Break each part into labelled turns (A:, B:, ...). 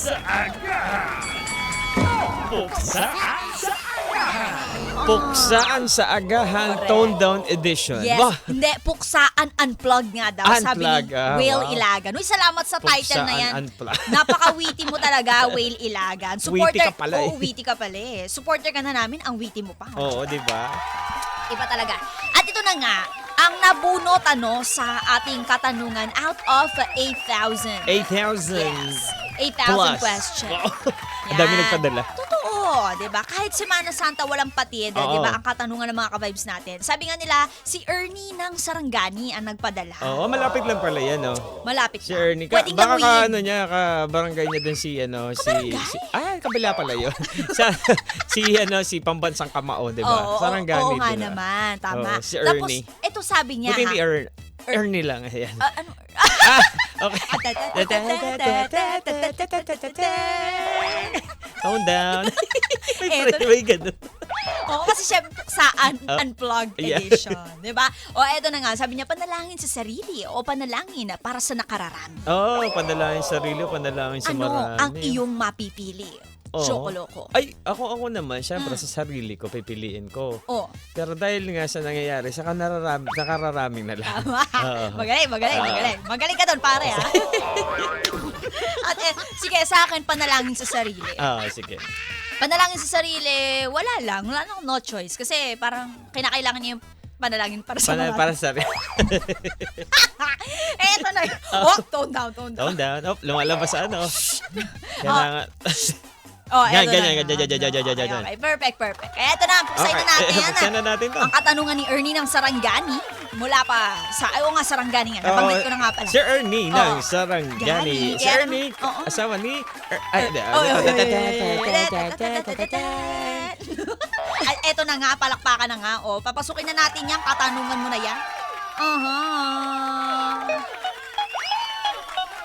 A: sa agahan. Puksaan sa agahan. Puksaan sa agahan, toned down edition.
B: Yes.
A: Wah!
B: Hindi, puksaan unplugged nga daw. Sabi
A: Unplugged,
B: ni Whale
A: wow.
B: Ilagan. Uy, salamat sa title na
A: Puksaan
B: yan.
A: unplugged.
B: Napaka-witty mo talaga, Whale Ilagan.
A: Witty ka pala eh.
B: Oo, witty ka pala eh. Supporter ka na namin, ang witty mo pa.
A: Oo, di ba?
B: Iba talaga. At ito na nga, ang nabunot sa ating katanungan out of 8,000.
A: 8,000.
B: Yes. 8,000 questions.
A: Wow. Ang dami
B: Yan.
A: nagpadala.
B: Totoo, 'di ba? Kahit Semana Santa walang patid, 'di
A: Oo.
B: ba? Ang katanungan ng mga ka-vibes natin. Sabi nga nila, si Ernie ng Sarangani ang nagpadala.
A: Oo, malapit lang pala yan, no?
B: Malapit
A: Si
B: na.
A: Ernie.
B: Pwedeng
A: Baka
B: gawin.
A: barangay niya din si,
B: Kabarangay?
A: kabila pala yun. si Pambansang Kamao, di ba?
B: Oo,
A: Sarangani
B: oo nga
A: din.
B: naman, tama.
A: Oo, si
B: Tapos,
A: Ernie.
B: ito sabi niya,
A: Buti hindi
B: ha?
A: Ernie lang. Ayan.
B: Ano?
A: Okay. Tone down. May ganun.
B: Oo, kasi syempre, saan unplugged
A: Yeah.
B: edition, 'di ba? O eto na nga, sabi niya panalangin sa sarili o panalangin para sa nakararami.
A: Oo, panalangin sa sarili, panalangin sa
B: Ano
A: marami.
B: ang iyong mapipili?
A: Oo.
B: Chocoloko.
A: Ay, ako naman, syempre sa sarili ko, pipiliin ko.
B: Oh,
A: Pero dahil nga sa nangyayari, nakararaming na lang.
B: tama.
A: Oo.
B: Magaling. Magaling ka doon, pare, ha? At sige, sa akin, panalangin sa sarili.
A: Sige.
B: Panalangin sa sarili, wala lang. Wala nang no choice. Kasi parang kinakailangan niya yung panalangin para sa mga.
A: Para sa sarili.
B: Eto na. Oh, tone down.
A: Tone down. Oh, lumalabas sa ano. Kailangan.
B: Oh, eto
A: Ganyan.
B: Okay, perfect. Eto na, puksain na natin.
A: Buksan na natin to.
B: Ang katanungan ni Ernie ng Sarangani, mula pa sa, Sarangani nga, nabanggit ko na nga pala.
A: Si Ernie ng
B: Oo.
A: Sarangani.
B: Gani.
A: Si Ernie,
B: Oo.
A: asawa ni...
B: Ay, eto na nga, palakpakan na nga. O, papasukin na natin yung katanungan mo na yan.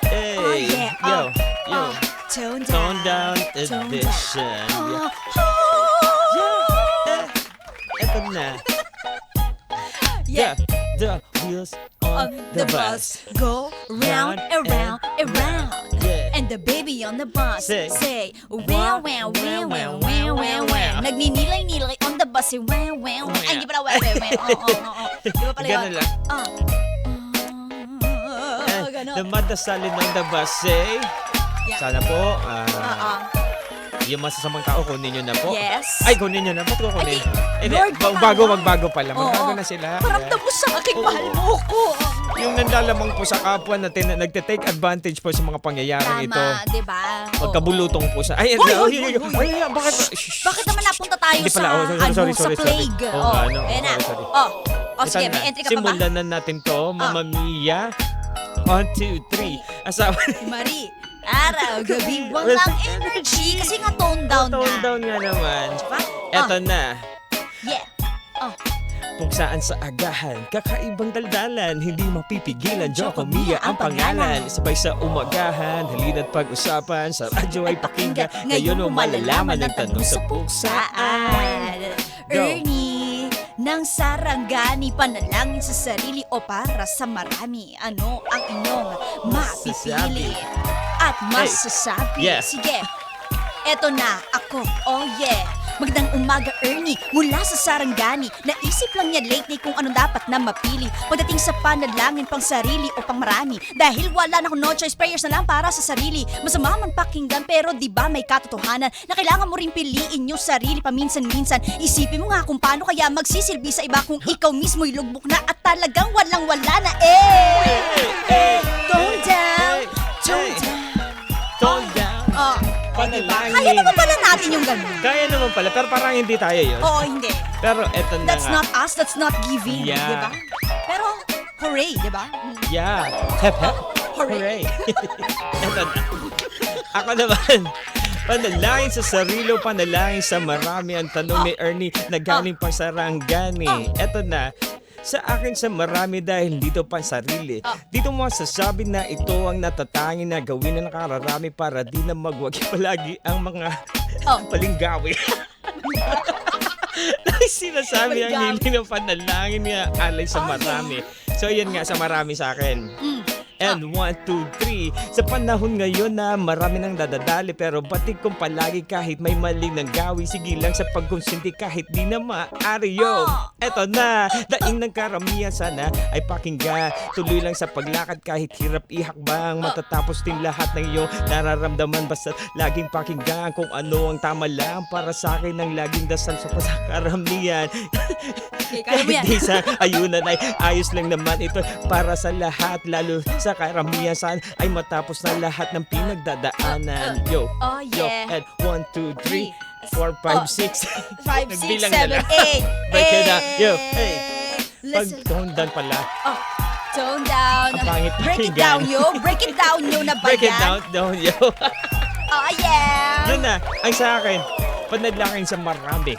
A: Hey, yo.
B: Tone
A: Tone down
B: Tone
A: edition.
B: down.
A: Ito na.
B: Yeah.
A: The wheels on the bus.
B: go round and round and round.
A: Yeah.
B: And the baby on the bus
A: Say,
B: wow, wow, wow, wow, wow, wow, wow. Nagninilay-nilay on the bus, wow, wow. Ay, hindi pala, wow, wow, wow. Oo. Di ba pala yun?
A: Ganun lang.
B: Ganon.
A: Dumadasalin on the bus, say.
B: Yeah.
A: Sana po,
B: Oo.
A: yung masasamang tao, kunin nyo na po.
B: Yes.
A: Ay, kunin nyo na. Ba't ko kunin?
B: Ay, Lord,
A: Magbago pala. Magbago
B: Oo.
A: na sila.
B: Paramdam mo sa akin,
A: Oo.
B: mahal mo ko.
A: Yung nanlalamang po sa kapwa na nagte-take advantage po sa mga pangyayaring ito.
B: Tama, di ba?
A: Magkabulutong po sa... Ay, bakit? Shh.
B: Bakit naman napunta tayo
A: Hindi
B: sa,
A: pala, sorry.
B: sa plague?
A: Oo, ano,
B: ayan na.
A: sorry.
B: Sige,
A: Ito
B: may
A: na.
B: entry ka pa ba?
A: Simulan na natin to, Mamma Mia. 1, 2, 3. Asawa
B: Marie, araw, gabi, walang energy. Kasi nga tone down
A: Tone
B: na.
A: down nga naman.
B: Diba?
A: Eto na.
B: Yeah.
A: Puksaan sa agahan, kakaibang daldalan, hindi mapipigilan, Joko Mia ang pangalan. Sabay sa umagahan, halina't pag-usapan, sa radyo ay pakinggan, ngayon mo malalaman ang tanong sa puksaan. Go.
B: Ernie, ng Sarangani, panalangin sa sarili o para sa marami. Ano ang inyong mapipili at masasabi?
A: Yeah.
B: Sige, eto na ako, oh yeah. Magandang umaga, Ernie, mula sa Sarangani. Naisip lang niya lately kung anong dapat na mapili pagdating sa panalangin pang sarili o pang marami. Dahil wala na akong no choice, prayers na lang para sa sarili. Masama man pakinggan pero di ba may katotohanan na kailangan mo rin piliin yung sarili paminsan-minsan. Isipin mo nga kung paano kaya magsisilbi sa iba kung ikaw mismo'y lugbok na at talagang walang-wala na Tone down, tone down.
A: Tone down. Panalangin.
B: Kaya naman pala natin yung ganun.
A: Kaya naman pala, pero parang hindi tayo yun.
B: Oo, hindi.
A: Pero eto na
B: That's
A: nga.
B: not us, that's not giving,
A: Yeah.
B: di ba? Pero, hooray, di ba?
A: Yeah. Hep, hep.
B: Hooray.
A: Eto na. Ako naman. Panalangin sa sarili, panalangin sa marami. Ang tanong ni Ernie na galing pang Sarangani. Eto na. Sa akin sa marami dahil dito pa sarili. Dito mo sasabi na ito ang natatangin na gawin na nakararami para di na magwagi palagi ang mga palinggawi. Sinasabi ang hindi ng panalangin niya alay sa marami. So yan nga sa marami sa akin. and 1, 2, 3. Sa panahon ngayon na marami nang dadadali, pero batik kong palagi kahit may mali ng gawi. Sige lang sa pagkonsinti kahit di na maaari, yo. Eto na, daing ng karamihan sana ay pakinggan. Tuloy lang sa paglakad kahit hirap ihakbang. Matatapos din lahat ng iyong nararamdaman, basta laging pakinggan kung ano ang tama lang. Para sa akin ang laging dasal sa karamihan.
B: Okay, kaya mo yan.
A: Kahit di sa ayunan ay ayos lang naman ito para sa lahat, lalo sa karamihan saan ay matapos na lahat ng pinagdadaanan. Yo,
B: Oh,
A: yo,
B: yeah.
A: and 1, 2, 3, 4, 5, 6.
B: 5, 6,
A: Nagbilang na
B: 7,
A: lang.
B: 8.
A: Break it down. Yo, hey. Pag
B: Listen.
A: tone down pala.
B: Tone down.
A: Ang pangit
B: Break it
A: pakinggan.
B: down, yo. Break it down, yo na ba
A: Break it
B: yan?
A: down, yo.
B: Oh, yeah.
A: Yun na, ang sa akin, panadlakin sa marami.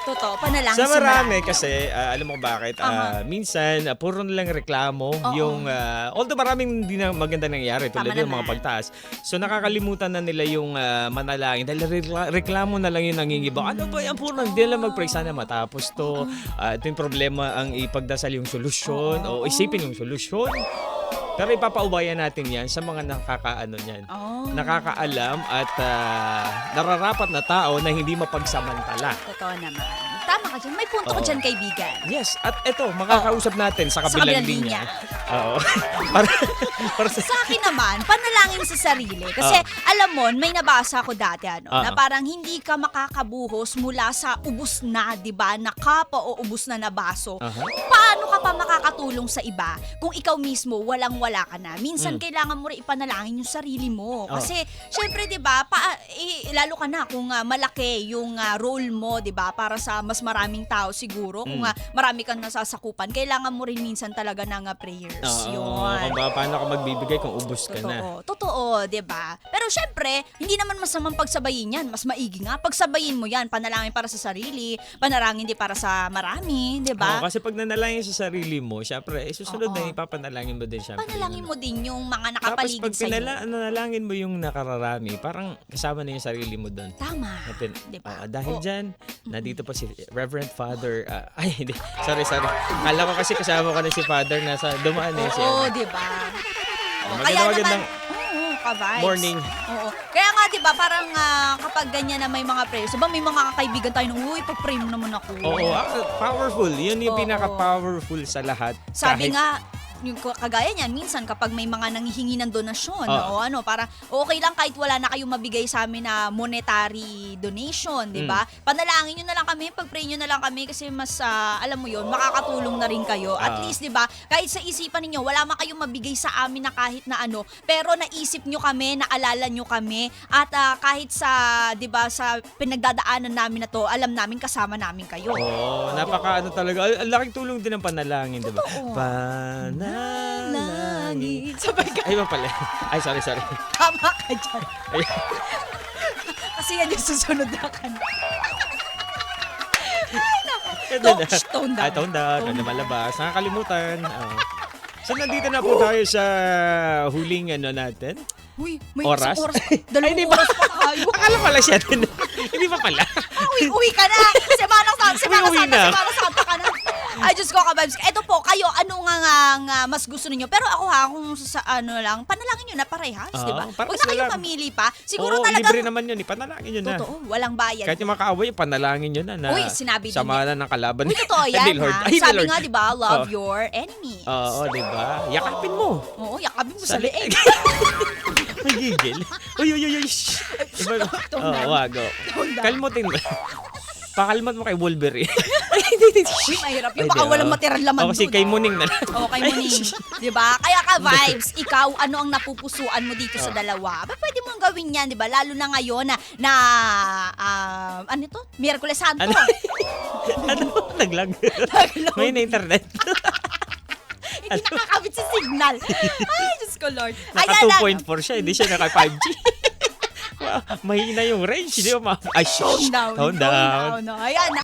B: Totoo, panalangin
A: Sa marami kasi, alam mo bakit, minsan, puro na lang reklamo.
B: Oo.
A: Yung, although maraming hindi na maganda nangyayari tulad
B: Tama
A: yung mga
B: naman.
A: pagtaas. So nakakalimutan na nila yung manalangin dahil reklamo na lang yung nangingibaw. Ano ba yan? Puro hindi lang mag-pray, sana matapos to. Ito yung problema, ang ipagdasal yung solusyon o isipin yung solusyon. Pero ipapaubayan natin yan sa mga nakakaano niyan. Nakakaalam at nararapat na tao na hindi mapagsamantala.
B: Totoo naman. Tama ka dyan. May punto ka
A: Oo.
B: dyan, kaibigan.
A: Yes, at eto, makakausap natin sa kabilang
B: kabilang
A: linya.
B: linya.
A: Oo. para sa...
B: Sa akin naman, panalangin sa sarili. Kasi alam mo, may nabasa ko dati na parang hindi ka makakabuhos mula sa ubus na, 'di ba? Na cup o ubus na na baso. Paano ka pa makakatulong sa iba kung ikaw mismo walang-wala ka na? Minsan kailangan mo rin ipanalangin yung sarili mo. Kasi syempre 'di ba, lalo ka na kung malaki yung role mo, 'di ba? Para sa mas maraming tao siguro, kung marami kang nasasakupan, kailangan mo rin minsan talaga ng prayers. Yun.
A: Paano ka magbibigay kung ubos ka na?
B: Totoo, 'di ba? Pero syempre, hindi naman masamang pagsabayin 'yan. Mas maigi nga pagsabayin mo 'yan, panalangin para sa sarili, panalangin din para sa marami, 'di ba?
A: Kasi pag nanalangin sa sarili mo, syempre, susunod
B: Oo.
A: na ipapanalangin mo din syempre.
B: Panalangin mo din yung mga
A: Tapos
B: nakapaligid
A: pag
B: sa iyo.
A: nanalangin mo yung nakararami, parang kasama na yung sarili mo doon.
B: Tama.
A: Natin,
B: 'Di ba?
A: dahil
B: Oo.
A: dyan, nandito pa si Reverend Father. Ay, hindi. Sorry. Kala ko kasi kasama ko na si Father na sa dumaan na si
B: Oo, 'di ba?
A: magandang
B: ka-vibes.
A: morning.
B: Oo. Kaya nga 'di ba, parang kapag ganyan na may mga prayers, 'di ba may mga kaibigan tayo na, uy, pag-pray mo naman ako.
A: Oo, powerful. Yun yung
B: Oo.
A: pinaka-powerful sa lahat.
B: Sabi
A: Kahit-
B: nga, yung kagaya niyan, minsan kapag may mga nanghihingi ng donasyon
A: Oo.
B: o ano, para okay lang kahit wala na kayong mabigay sa amin na monetary donation, di ba? Panalangin nyo na lang kami, pag-pray nyo na lang kami kasi mas, alam mo yun, makakatulong na rin kayo. At least, di ba, kahit sa isipan ninyo, wala man kayong mabigay sa amin na kahit na ano, pero naisip nyo kami, naalala nyo kami, at kahit sa, di ba, sa pinagdadaanan namin na to, alam namin kasama namin kayo.
A: Oo, napaka ano talaga. Ang laking tulong din ng panalangin, di ba?
B: Totoo.
A: Panalangin.
B: Sabay ka,
A: Ay, ba pala? Ay, sorry.
B: tama ka dyan.
A: Ay,
B: Kasi yan yung susunod na kanta.
A: ito na.
B: Tone down.
A: Tone down. Ano malabas. Nakakalimutan. So, nandito na po tayo sa huling ano natin.
B: Uy, may
A: Oras?
B: isang oras pa. Dalawang
A: Ay, di ba?
B: oras pa tayo.
A: Akala pala siya din. Hindi pa pala.
B: Uwi ka na. Semana
A: Uwi na.
B: Santa ka na. Ay, Diyos ko, ka-vibes. Eto po, kayo, ano nga mas gusto ninyo? Pero ako kung sa ano lang, panalangin nyo na parehas, di ba?
A: parehas
B: Huwag na kayo
A: na lang.
B: mamili pa. Siguro
A: Oo,
B: talagang,
A: libre naman yun. Ipanalangin nyo na.
B: totoo, walang bayad.
A: Kahit yung makaaway, panalangin nyo na.
B: Uy, sinabi din
A: sama na ng kalaban.
B: Uy, totoo
A: Ni
B: yan,
A: Lord.
B: ha?
A: Ay, ni
B: Sabi
A: Lord.
B: nga, di ba, love
A: Oh.
B: your enemies.
A: Oo, di ba? Yakapin mo.
B: Oo, yakabin mo sa
A: Sa
B: leeg.
A: May gigil. Uy. Shh. Iba,
B: Tone down.
A: wag.
B: Tone down.
A: Kalmutin mo. Pakalmat mo kay Wolverine.
B: Uy, mahirap yun.
A: Ay,
B: Baka
A: di,
B: walang
A: oh.
B: matira laman
A: O, kasi
B: dun.
A: kay Muning na.
B: Okay mo ning. 'Di ba? Kaya ka vibes, ikaw ano ang napupusuan mo dito sa dalawa? Pwede mo gawin 'yan, 'di ba? Lalo na ngayon na ano to? Miyerkules Santo.
A: Ano? Ano? Naglag.
B: Naglag.
A: May na-internet.
B: Hindi nakakabit sa signal. Ay, Diyos ko Lord.
A: Naka
B: Ayan,
A: 2.4 siya. Hindi siya naka 5G. Wow, mahina yung range. Hindi ba? Ay,
B: Tone down.
A: Tone down.
B: Ayan,